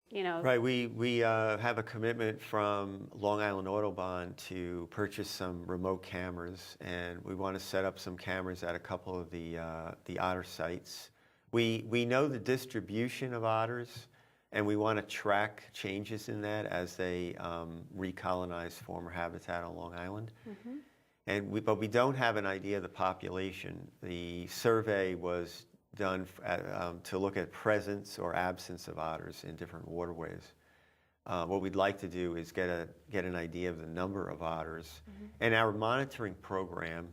you know. Right. We have a commitment from Long Island Audubon to purchase some remote cameras, and we want to set up some cameras at a couple of the otter sites. We know the distribution of otters, and we want to track changes in that as they recolonize former habitat on Long Island. But we don't have an idea of the population. The survey was done to look at presence or absence of otters in different waterways. What we'd like to do is get an idea of the number of otters. And our monitoring program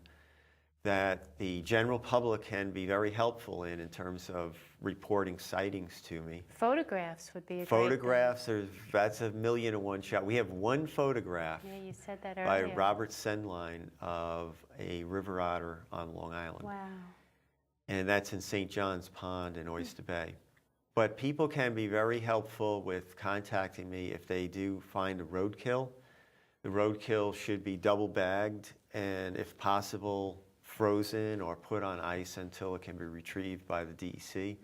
that the general public can be very helpful in terms of reporting sightings to me. Photographs would be a Photographs, that's a 1,000,000-to-1 shot. We have one photograph you said that by earlier. Robert Sendline of a river otter on Long Island. Wow. And that's in St. John's Pond in Oyster Bay. But people can be very helpful with contacting me if they do find a roadkill. The roadkill should be double bagged and, if possible, frozen or put on ice until it can be retrieved by the DEC.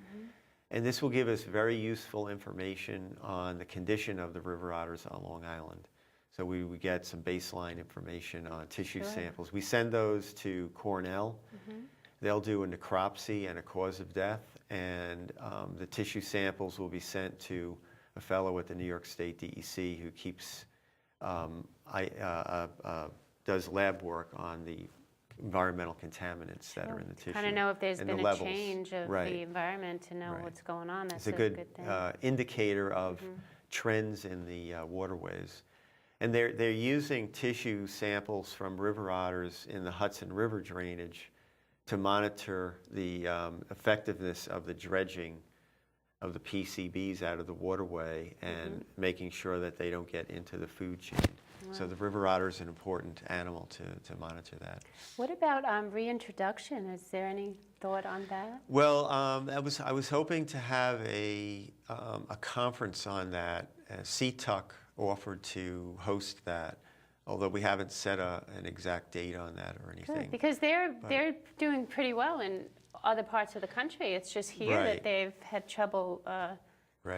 And this will give us very useful information on the condition of the river otters on Long Island. So we get some baseline information on tissue samples. We send those to Cornell. They'll do a necropsy and a cause of death, and the tissue samples will be sent to a fellow at the New York State DEC who keeps does lab work on the environmental contaminants that are in the tissue. Kind of know if there's been a levels. change of the environment to know what's going on. That's it's a good thing. indicator of trends in the waterways. And they're using tissue samples from river otters in the Hudson River drainage to monitor the effectiveness of the dredging of the PCBs out of the waterway and making sure that they don't get into the food chain. So the river otter is an important animal to monitor that. What about reintroduction? Is there any thought on that? Well, I was hoping to have a conference on that. CTUC offered to host that, although we haven't set an exact date on that or anything. Good, because they're doing pretty well in other parts of the country. It's just here that they've had trouble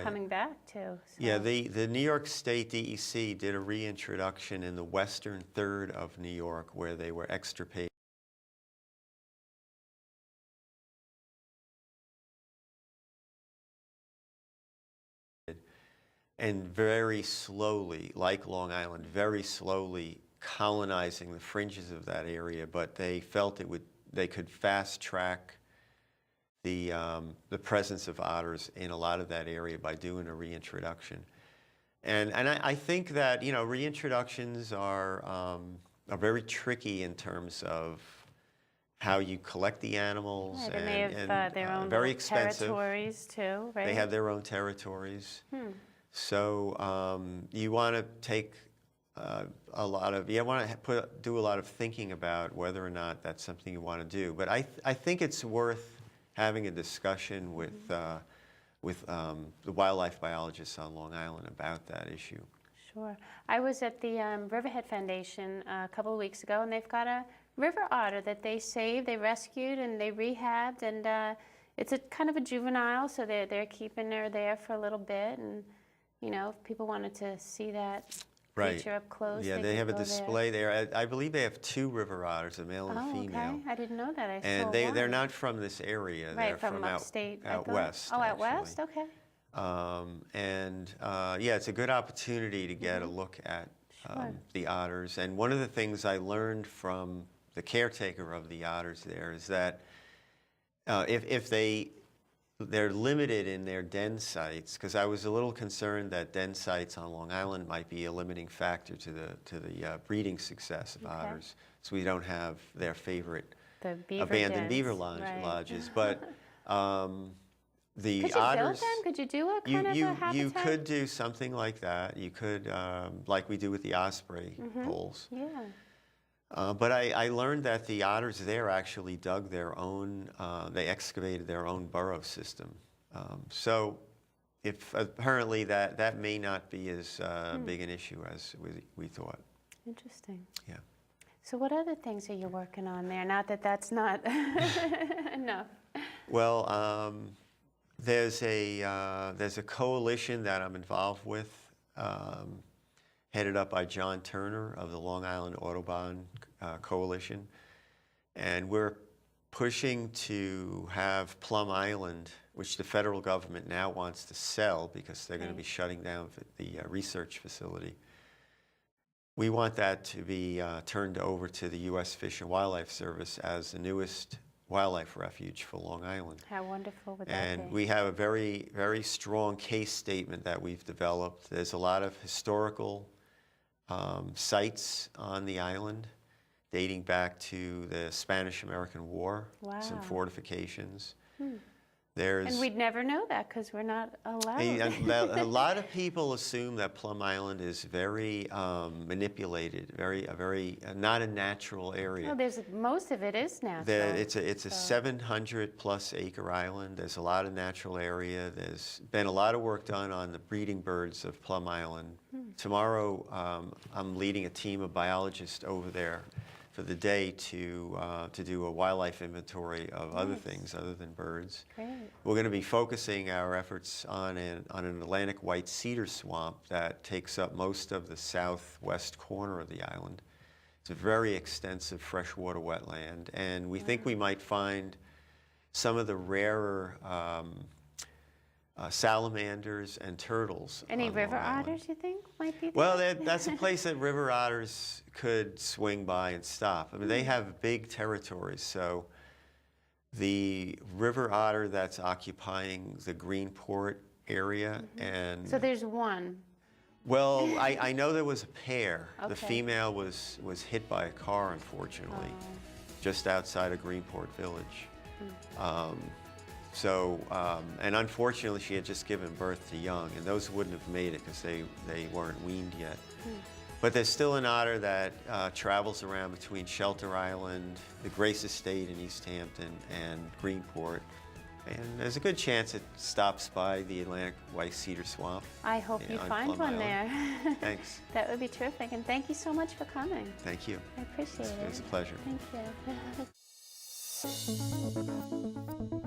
coming back to. So. Yeah, the New York State DEC did a reintroduction in the western third of New York where they were extirpated. And very slowly, like Long Island, very slowly colonizing the fringes of that area, but they felt they could fast track the presence of otters in a lot of that area by doing a reintroduction. And I think that, you know, reintroductions are very tricky in terms of how you collect the animals. Right, and they have their own very expensive territories too, right? They have their own territories. So you want to take do a lot of thinking about whether or not that's something you want to do. But I think it's worth having a discussion with the wildlife biologists on Long Island about that issue. Sure. I was at the Riverhead Foundation a couple of weeks ago, and they've got a river otter that they saved, they rescued, and they rehabbed, and it's a kind of a juvenile, so they're keeping her there for a little bit, and you know, if people wanted to see that creature up close, yeah, they have a display there. I believe they have 2 river otters, a male and a female. Okay. I didn't know that. And they're not from this area. Right, they're from upstate, out west. Oh, out west. Okay. Yeah, it's a good opportunity to get a look at the otters. And one of the things I learned from the caretaker of the otters there is that if they're limited in their den sites, because I was a little concerned that den sites on Long Island might be a limiting factor to the breeding success of otters. So we don't have their favorite abandoned beaver lodges. But the could otters. You build them? Could you do a kind of a habitat? You could do something like that. You could, like we do with the osprey holes. Yeah. But I learned that the otters there actually dug their own, they excavated their own burrow system. So if apparently that may not be as big an issue as we thought. Interesting. Yeah. So what other things are you working on there? Not that that's not enough. Well, There's a coalition that I'm involved with, headed up by John Turner of the Long Island Audubon Coalition, and we're pushing to have Plum Island, which the federal government now wants to sell because they're going to be shutting down the research facility. We want that to be turned over to the U.S. Fish and Wildlife Service as the newest wildlife refuge for Long Island. How wonderful would that be? And we have a very, very strong case statement that we've developed. There's a lot of historical sites on the island dating back to the Spanish-American War. Wow. Some fortifications. And we'd never know that because we're not allowed. A lot of people assume that Plum Island is very manipulated, very not a natural area. Well, most of it is natural. It's a 700+ acre island. There's a lot of natural area. There's been a lot of work done on the breeding birds of Plum Island. Tomorrow, I'm leading a team of biologists over there for the day to do a wildlife inventory of other things other than birds. Great. We're going to be focusing our efforts on an Atlantic white cedar swamp that takes up most of the southwest corner of the island. It's a very extensive freshwater wetland, and we think we might find some of the rarer salamanders and turtles. Any on river Long Island. otters, you think, might be there? Well, that's a place that river otters could swing by and stop. I mean, they have big territories, so the river otter that's occupying the Greenport area and... So there's one. Well, I know there was a pair. The Okay. female was hit by a car, unfortunately, just outside of Greenport Village. And unfortunately, she had just given birth to young, and those wouldn't have made it because they weren't weaned yet. But there's still an otter that travels around between Shelter Island, the Grace Estate in East Hampton, and Greenport. And there's a good chance it stops by the Atlantic white cedar swamp. I hope you on find Plum one Island. there. Thanks. That would be terrific. And thank you so much for coming. Thank you. I appreciate it. It was a pleasure. Thank you.